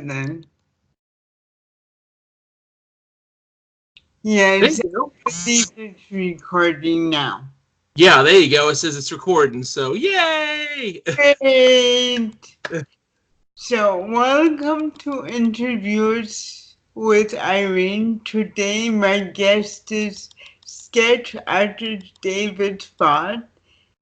then. Yes, I believe it's recording now. Yeah, there you go. It says it's recording, so yay! Great! So, welcome to Interviews with Irene. Today, my guest is sketch artist David Faught.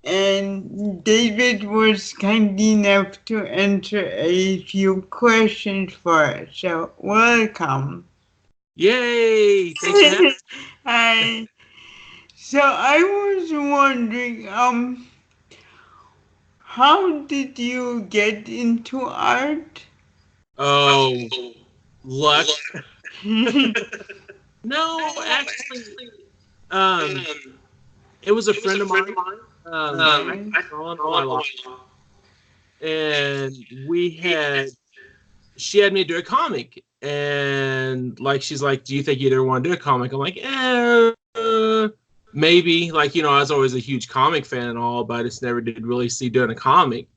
And David was kind enough to answer a few questions for us. So, welcome. Yay! Thanks for having Hi. So, I was wondering, how did you get into art? Oh, luck. No, actually, um, it was a friend of mine. I drawn all my life, and she had me do a comic, and like she's like, "Do you think you'd ever want to do a comic?" I'm like, maybe. Like I was always a huge comic fan and all, but I just never did really see doing a comic,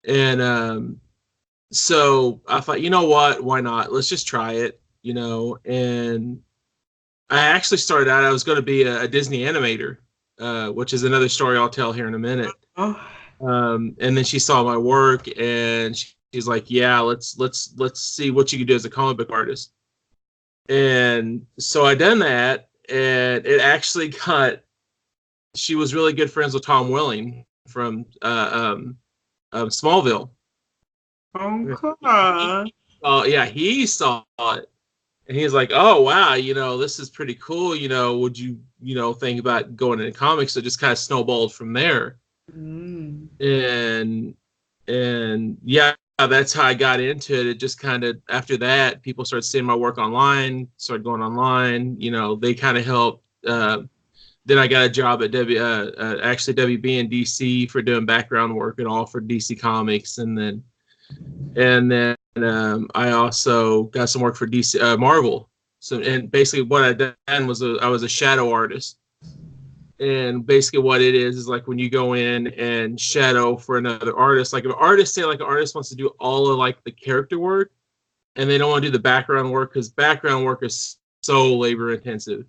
and so I thought, you know what? Why not? Let's just try it, And I actually started out, I was going to be a Disney animator, which is another story I'll tell here in a minute. Oh, And then she saw my work and she's like, yeah, let's see what you can do as a comic book artist. And so I done that, and it actually she was really good friends with Tom Welling from Smallville. okay. Oh yeah, he saw it, and he was like, "Oh wow, this is pretty cool. Would you, think about going into comics?" So it just kind of snowballed from there, Mm. and yeah, that's how I got into it. It just kind of after that, people started seeing my work online, started going online. They kind of helped. Then I got a job at actually WB in DC for doing background work and all for DC Comics, and then I also got some work for DC Marvel. So, and basically what I done was I was a shadow artist, and basically what it is like when you go in and shadow for another artist. Like if an artist wants to do all of like the character work, and they don't want to do the background work because background work is so labor intensive.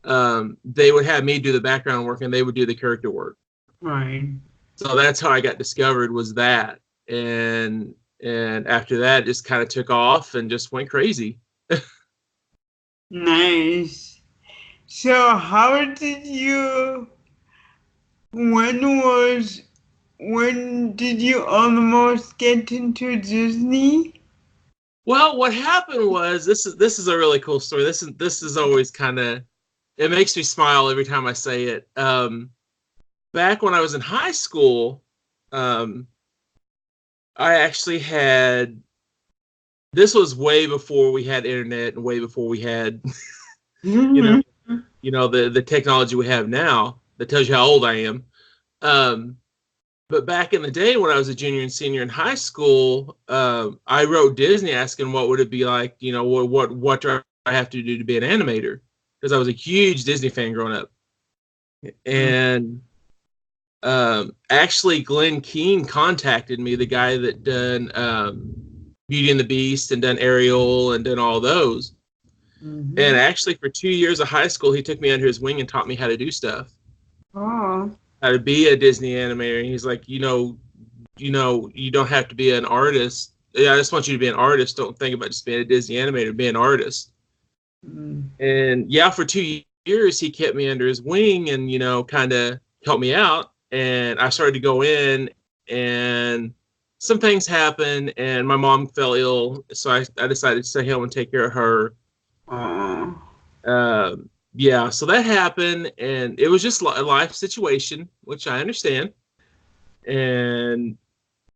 They would have me do the background work, and they would do the character work. Right. So that's how I got discovered, was that. And after that it just kind of took off and just went crazy. Nice. So, how did you, when was, when did you almost get into Disney? Well, what happened was, this is a really cool story. This is always kind of, it makes me smile every time I say it. Back when I was in high school, um, I actually had, this was way before we had internet and way before we had you know the technology we have now that tells you how old I am. Um, but back in the day when I was a junior and senior in high school, I wrote Disney asking what would it be like, what do I have to do to be an animator? Because I was a huge Disney fan growing up. And actually Glenn Keane contacted me, the guy that done Beauty and the Beast and done Ariel and done all those. Mm-hmm. And actually for 2 years of high school, he took me under his wing and taught me how to do stuff. Oh. How to be a Disney animator. And he's like, you don't have to be an artist. Yeah, I just want you to be an artist. Don't think about just being a Disney animator. Be an artist. Mm. And yeah, for 2 years, he kept me under his wing and, kind of helped me out. And I started to go in, and some things happened, and my mom fell ill. So I decided to stay home and take care of her. Oh. Yeah, so that happened, and it was just a life situation, which I understand. And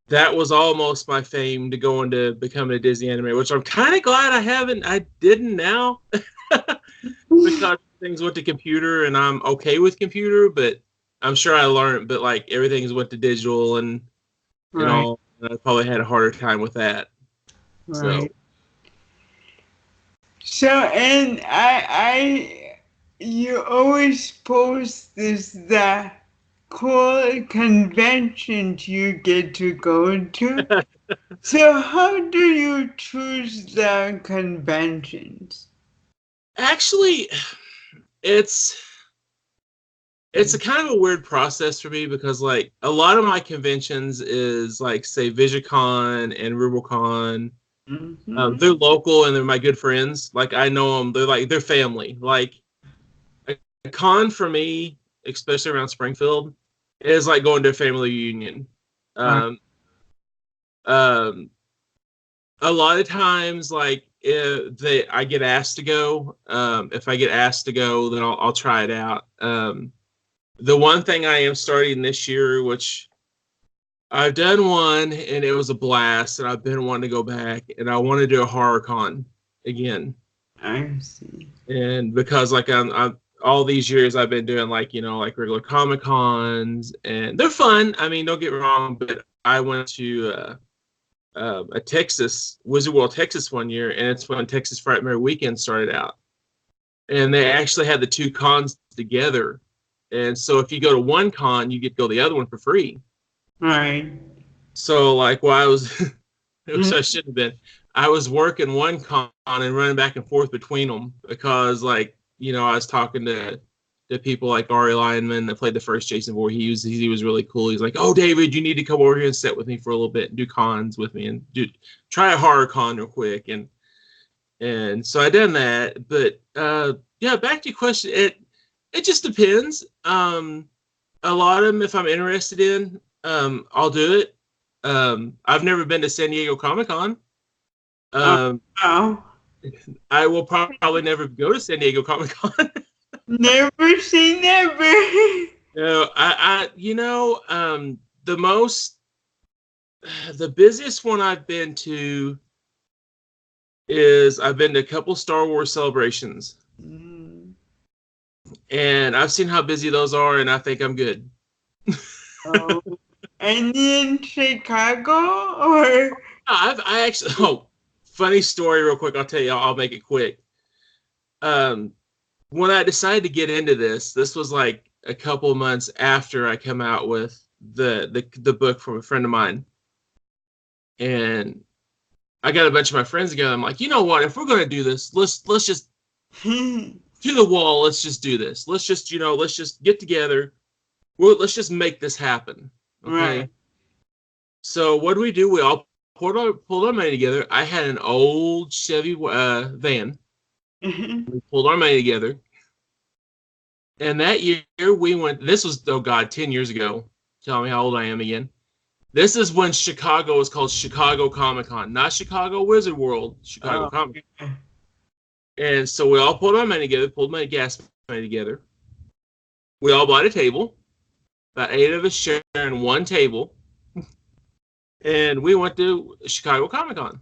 that was almost my fame to go into becoming a Disney animator, which I'm kind of glad I didn't now because things went to computer, and I'm okay with computer, but I'm sure I learned, but like everything's went to digital and Right. all, and I probably had a harder time with that. Right. So, and you always post the cool conventions you get to go to. So how do you choose the conventions? Actually, it's it's a kind of a weird process for me because like a lot of my conventions is like say VisualCon and RubalCon. Mm-hmm. They're local and they're my good friends. Like I know them. They're family. Like a con for me, especially around Springfield, is like going to a family reunion. Um, um, a lot of times, like if I get asked to go. If I get asked to go, then I'll try it out. The one thing I am starting this year, which I've done one and it was a blast, and I've been wanting to go back, and I want to do a horror con again. I see. And because like I'm all these years I've been doing like like regular Comic Cons, and they're fun. I mean, don't get me wrong, but I went to a Texas Wizard World Texas one year, and it's when Texas Frightmare Weekend started out, and they actually had the two cons together. And so if you go to one con, you get to go to the other one for free. Right. So like while I was, which Mm. I shouldn't have been, I was working one con and running back and forth between them because like I was talking to people like Ari Lyonman that played the first Jason Voorhees. He was really cool. He's like, "Oh, David, you need to come over here and sit with me for a little bit and do cons with me and try a horror con real quick." And so I done that. But yeah, back to your question, it just depends. A lot of them, if I'm interested in, I'll do it. I've never been to San Diego Comic Con. Oh, Um, wow. I will probably never go to San Diego Comic Con. Never say never. No, the most, the busiest one I've been to is I've been to a couple Star Wars celebrations, Mm. and I've seen how busy those are, and I think I'm good. Oh. Any in Chicago or? I actually, oh, funny story, real quick. I'll tell you. I'll make it quick. Um, when I decided to get into this was like a couple of months after I come out with the book from a friend of mine, and I got a bunch of my friends together. I'm like, you know what? If we're gonna do this, let's just to the wall. Let's just do this. Let's just get together. Let's just make this happen. Okay. Right. So what do? We all pulled our money together. I had an old Chevy van. We pulled our money together. And that year we went, this was, oh God, 10 years ago. Tell me how old I am again. This is when Chicago was called Chicago Comic Con, not Chicago Wizard World, Chicago Oh, Comic okay. Con. And so we all pulled our money together, pulled my gas money together. We all bought a table, about 8 of us sharing one table. And we went to Chicago Comic Con.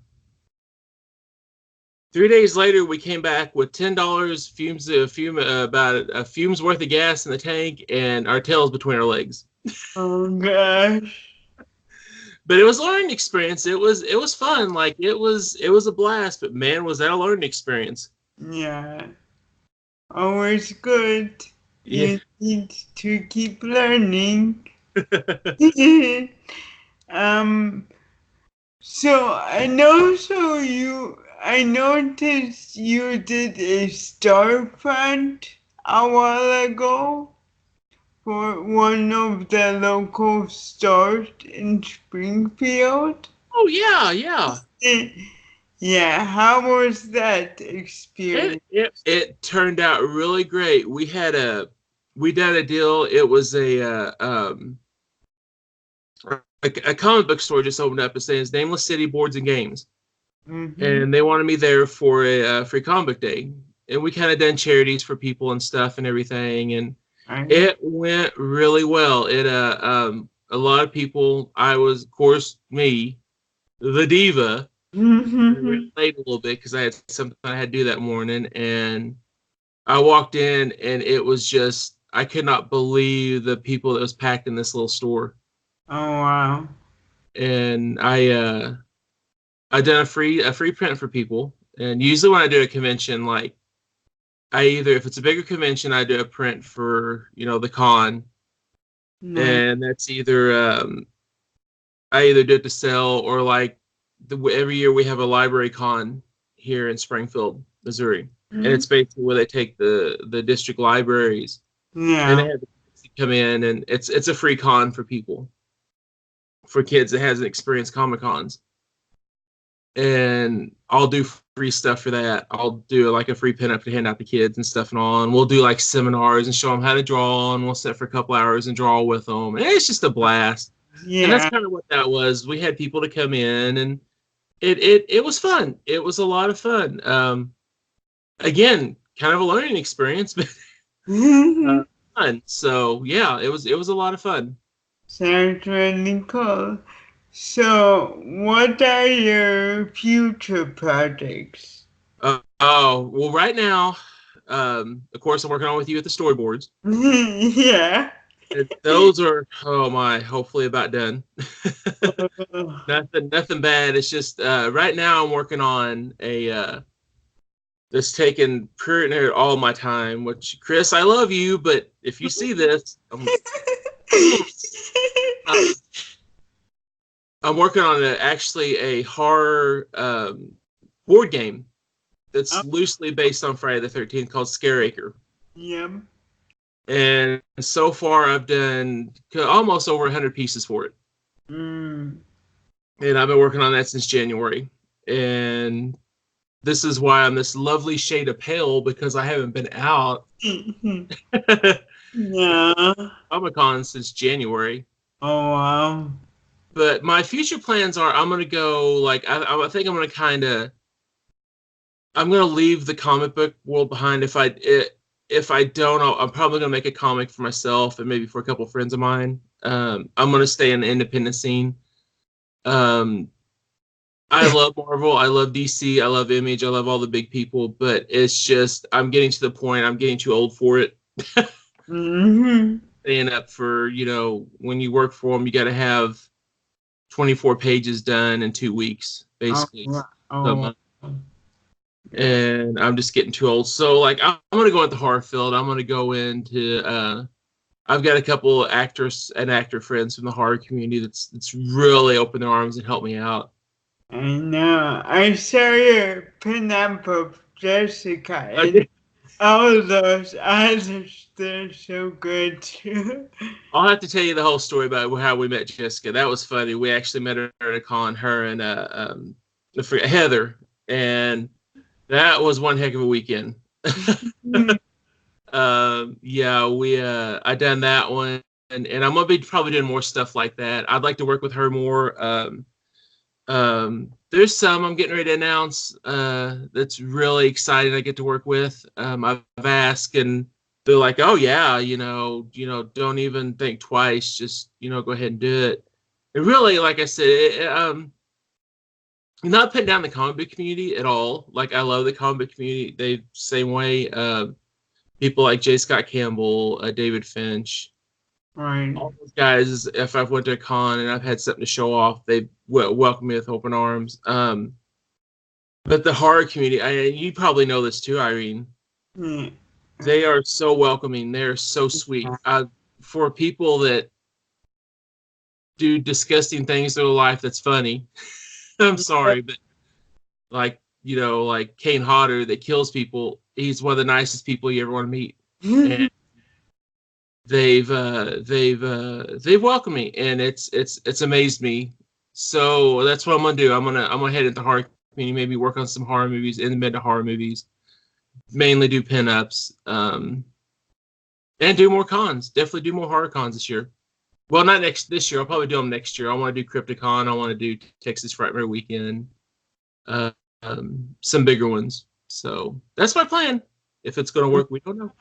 3 days later, we came back with $10 about a fume's worth of gas in the tank and our tails between our legs. Oh gosh. But it was a learning experience. It was fun. Like it was a blast. But man, was that a learning experience? Yeah. Always good. Yeah. You need to keep learning. um. So I noticed you did a storefront a while ago for one of the local stores in Springfield. Oh yeah, yeah. Eh, Yeah, how was that It experience? it it turned out really great. We did a deal. It was a comic book store just opened up. It says Nameless City Boards and Games, Mm-hmm. and they wanted me there for a free comic book day. And we kind of done charities for people and stuff and everything, and Right. it went really well. A lot of people. I was, of course, me, the diva. I ran late a little bit because I had something I had to do that morning, and I walked in, and it was just I could not believe the people that was packed in this little store. Oh wow. And I done a free print for people, and usually when I do a convention, like I either if it's a bigger convention, I do a print for the con, Nice. and that's either I either do it to sell or like every year we have a library con here in Springfield, Missouri, and Mm. it's basically where they take the district libraries and they Yeah. have the kids come in, and it's a free con for people, for kids that hasn't experienced Comic Cons, and I'll do free stuff for that. I'll do like a free pinup to hand out to kids and stuff and all, and we'll do like seminars and show them how to draw, and we'll sit for a couple hours and draw with them, and it's just a blast. And that's Yeah. kind of what that was. We had people to come in, and it was fun. It was a lot of fun. Again, kind of a learning experience, but fun. So yeah, it was a lot of fun. Sounds really cool. So, what are your future projects? Oh well, right now, of course, I'm working on with you at the storyboards. Yeah. Those are, oh my, hopefully about done. Nothing bad. It's just right now I'm working on a that's taking pretty near all my time. Which, Chris, I love you, but if you see this, uh, I'm working on actually a horror board game that's Oh, loosely based on Friday the 13th called Scare Acre. yeah. And so far I've done almost over 100 pieces for it. Mm. And I've been working on that since January. And this is why I'm this lovely shade of pale, because I haven't been out Yeah. Comic-Con since January. Oh, wow. But my future plans are I'm going to go, like, I think I'm going to kind of, I'm going to leave the comic book world behind. If I don't, I'm probably going to make a comic for myself and maybe for a couple of friends of mine. I'm going to stay in the independent scene. Um, I love Marvel. I love DC. I love Image. I love all the big people. But it's just, I'm getting to the point, I'm getting too old for it. Mm-hmm. Staying up for, when you work for them, you got to have 24 pages done in 2 weeks, Oh, basically. oh. And I'm just getting too old. So, like, I'm going to go into the horror field. I'm going to go into, I've got a couple actors and actor friends from the horror community that's really opened their arms and helped me out. I know. I saw your pinup of Jessica, and all those others, they're so good too. I'll have to tell you the whole story about how we met Jessica. That was funny. We actually met her at a con, her and I forget, Heather, and that was one heck of a weekend. Yeah, I done that one, and I'm gonna be probably doing more stuff like that. I'd like to work with her more. There's some I'm getting ready to announce that's really exciting. I get to work with. I've asked, and they're like, "Oh yeah, don't even think twice. Just go ahead and do it." And really, like I said, not putting down the comic book community at all. Like, I love the comic book community. They same way. People like J. Scott Campbell, David Finch, Right. all those guys. If I've went to a con and I've had something to show off, they welcome me with open arms. But the horror community, you probably know this too, Irene. Yeah. They are so welcoming. They're so sweet. For people that do disgusting things in their life, that's funny. I'm sorry, but like Kane Hodder that kills people, he's one of the nicest people you ever want to meet. And they've welcomed me, and it's amazed me. So that's what I'm gonna do. I'm gonna head into horror community, maybe work on some horror movies, independent horror movies, mainly do pinups, and do more cons. Definitely do more horror cons this year. Well, not this year. I'll probably do them next year. I want to do Crypticon. I want to do Texas Frightmare Weekend. Uh, some bigger ones. So that's my plan. If it's gonna work, we don't know.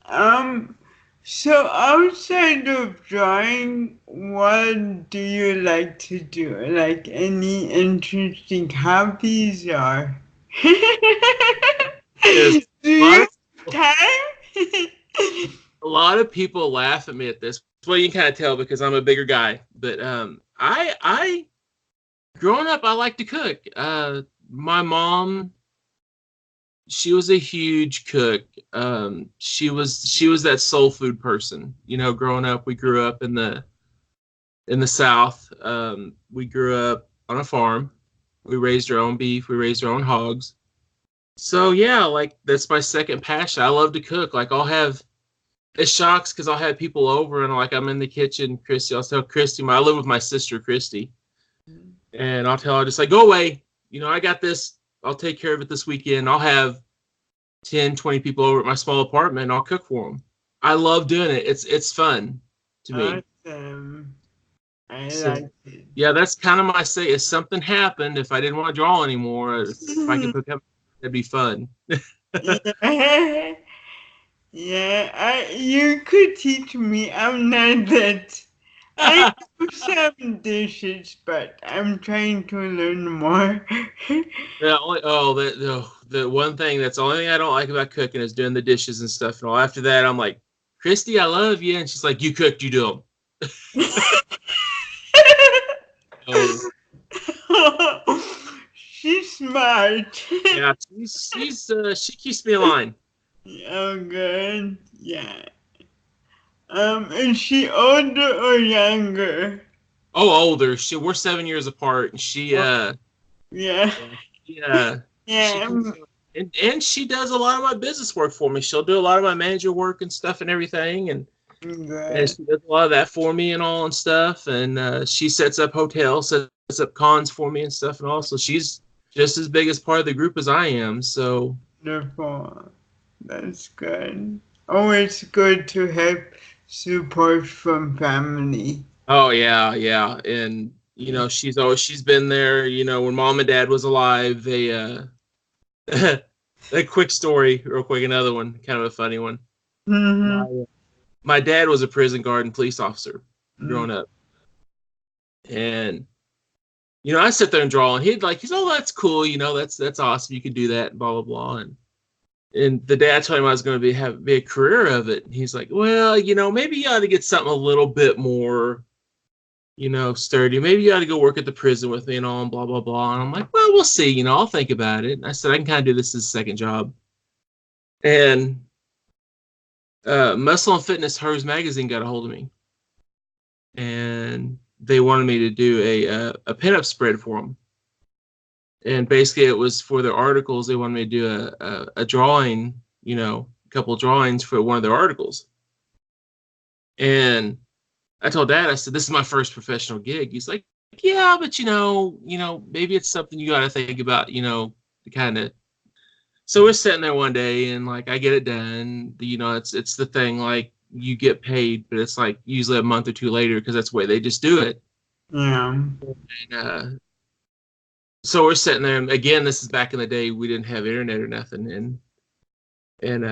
Um, so outside of drawing, what do you like to do? Like any interesting hobbies or There's do a lot you of have time? a lot of people laugh at me at this. Well, you can kind of tell because I'm a bigger guy. But I growing up, I like to cook. My mom, she was a huge cook. She was that soul food person. Growing up, we grew up in the in the South. We grew up on a farm. We raised our own beef. We raised our own hogs. So yeah, like that's my second passion. I love to cook. Like it shocks because I'll have people over and like I'm in the kitchen. Christy, I'll tell Christy, I live with my sister Christy, and I'll tell her just like go away. I got this. I'll take care of it this weekend. I'll have 10, 20 people over at my small apartment and I'll cook for them. I love doing it. It's fun to me. Awesome. I So like it. yeah, that's kind of my say. If something happened, if I didn't want to draw anymore, if I could pick up, that'd be fun. Yeah, yeah. You could teach me. I'm not that. I do some dishes, but I'm trying to learn more. The one thing that's the only thing I don't like about cooking is doing the dishes and stuff and all. After that, I'm like, Christy, I love you, and she's like, you cooked, you do them. So, She's smart. yeah, she keeps me in line. Oh, good. Yeah. Is she older or younger? Oh, older. We're 7 years apart, and Yeah. she she Yeah. keeps me, and she does a lot of my business work for me. She'll do a lot of my manager work and stuff and everything, and Good. she does a lot of that for me and all and stuff. And she sets up hotels, sets up cons for me and stuff and all. So she's just as big as part of the group as I am. So Wonderful. That's good. Always good to have support from family. oh yeah, yeah, and she's been there. When mom and dad was alive, they a quick story, real quick, another one, kind of a funny one. Mm-hmm. My dad was a prison guard and police officer growing up, and I sit there and draw, and he's oh, that's cool, that's awesome, you can do that, and blah blah blah, and the dad told him I was going to be a career of it, and he's like, well, maybe you ought to get something a little bit more, sturdy. Maybe you ought to go work at the prison with me and all, and blah blah blah. And I'm like, well, we'll see, I'll think about it. And I said I can kind of do this as a second job, and Muscle and Fitness Hers magazine got a hold of me, and they wanted me to do a pinup spread for them. And basically, it was for their articles. They wanted me to do a drawing, a couple of drawings for one of their articles. And I told Dad, I said, this is my first professional gig. He's like, yeah, but maybe it's something you got to think about, to kind of. So we're sitting there one day, and like I get it done. It's the thing, like you get paid, but it's like usually a month or two later because that's the way they just do it. Yeah. And so we're sitting there, and again, this is back in the day we didn't have internet or nothing, and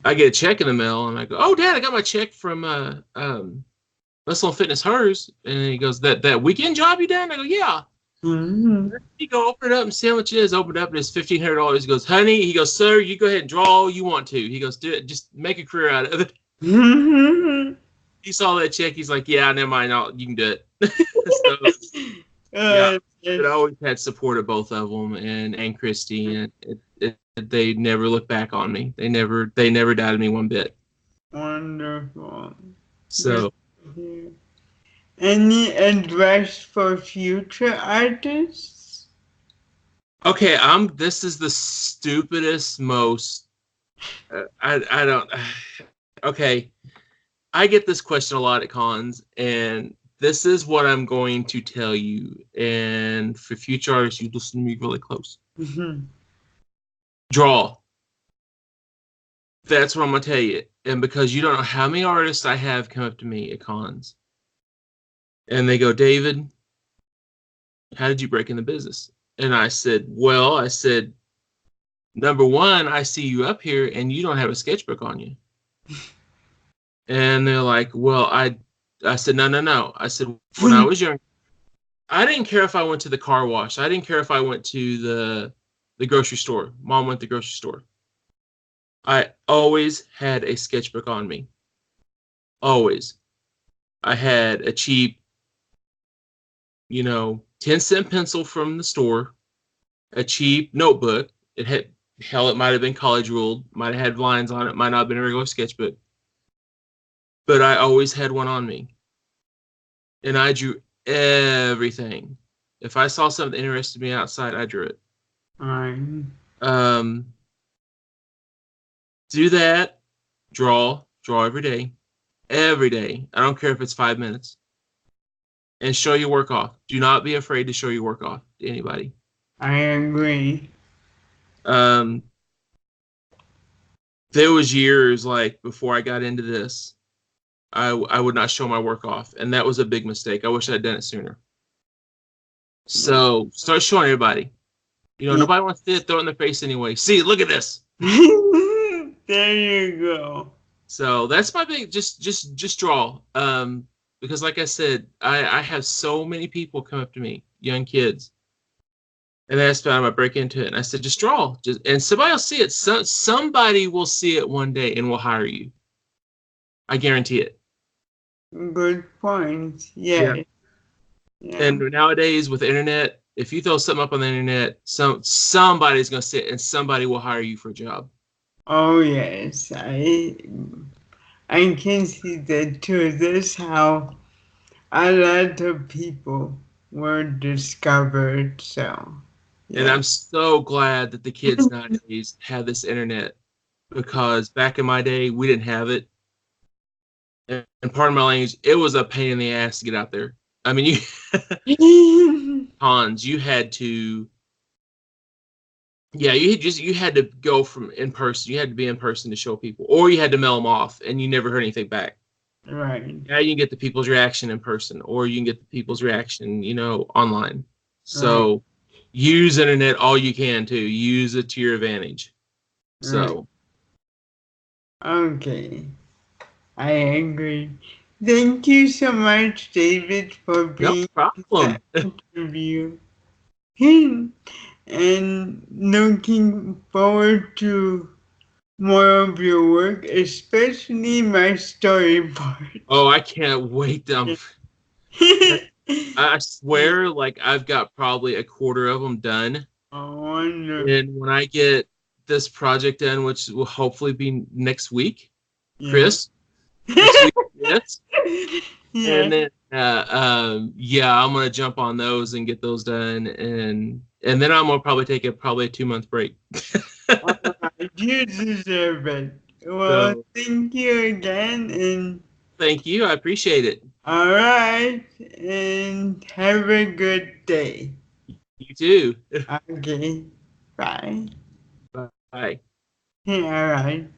I get a check in the mail, and I go, oh, Dad, I got my check from Muscle and Fitness Hers, and he goes, that weekend job you done? I go, yeah. Mm-hmm. He go open it up and see how much it is. Open it up and it's $1,500. He goes, honey. He goes, sir, you go ahead and draw all you want to. He goes, do it. Just make a career out of it. Mm-hmm. He saw that check. He's like, yeah, never mind. You can do it. So yeah, but I always had support of both of them and Christy, and they never looked back on me. They never doubted me one bit. Wonderful. So. Any advice for future artists? Okay, this is the stupidest, most. I don't. Okay, I get this question a lot at cons, and this is what I'm going to tell you. And for future artists, you listen to me really close. Mm-hmm. Draw. That's what I'm gonna tell you. And because you don't know how many artists I have come up to me at cons, and they go, David, how did you break in the business? And I said, number one, I see you up here and you don't have a sketchbook on you. And they're like, well, I said, no. I said, when I was young, I didn't care if I went to the car wash. I didn't care if I went to the grocery store. Mom went to the grocery store. I always had a sketchbook on me. Always. I had a cheap, 10-cent pencil from the store, a cheap notebook. It might have been college ruled, might have had lines on it, might not have been a regular sketchbook. But I always had one on me. and I drew everything. If I saw something that interested me outside, I drew it. Alright. Um, do that. Draw every day. Every day. I don't care if it's 5 minutes. And show your work off. Do not be afraid to show your work off to anybody. I agree. Um, there was years like before I got into this, I would not show my work off, and that was a big mistake. I wish I'd done it sooner. So start showing everybody. You know, Yeah. nobody wants to throw it in their face anyway. See, look at this. There you go. So that's my big just draw. Because like I said, I have so many people come up to me, young kids, and they ask me, I break into it, and I said, just draw, just and somebody will see it. Somebody will see it one day and will hire you. I guarantee it. Good point. Yeah. Yeah. Yeah. And nowadays with the internet, if you throw something up on the internet, somebody's gonna see it and somebody will hire you for a job. Oh yes. I can see that too. That's how a lot of people were discovered. So And yeah. I'm so glad that the kids nowadays have this internet because back in my day we didn't have it. And part of my language, it was a pain in the ass to get out there. I mean, cons, you had to, yeah, you had to go from in person. You had to be in person to show people, or you had to mail them off, and you never heard anything back. Right. Now you can get the people's reaction in person, or you can get the people's reaction, online. Right. So use internet all you can to use it to your advantage. Right. So Okay. I agree. Thank you so much, David, for no being in that problem. interview. And looking forward to more of your work, especially my story part. Oh, I can't wait. I swear, like I've got probably a quarter of them done. Oh, wonderful. And when I get this project done, which will hopefully be next week, Yeah. Chris, next week, yes. Yeah. And then, yeah, I'm gonna jump on those and get those done, and then I'm gonna probably take probably a 2 month break. Alright, you deserve it. Well, So thank you again, and thank you, I appreciate it. alright, and have a good day. You too. Okay, bye. Bye. Alright.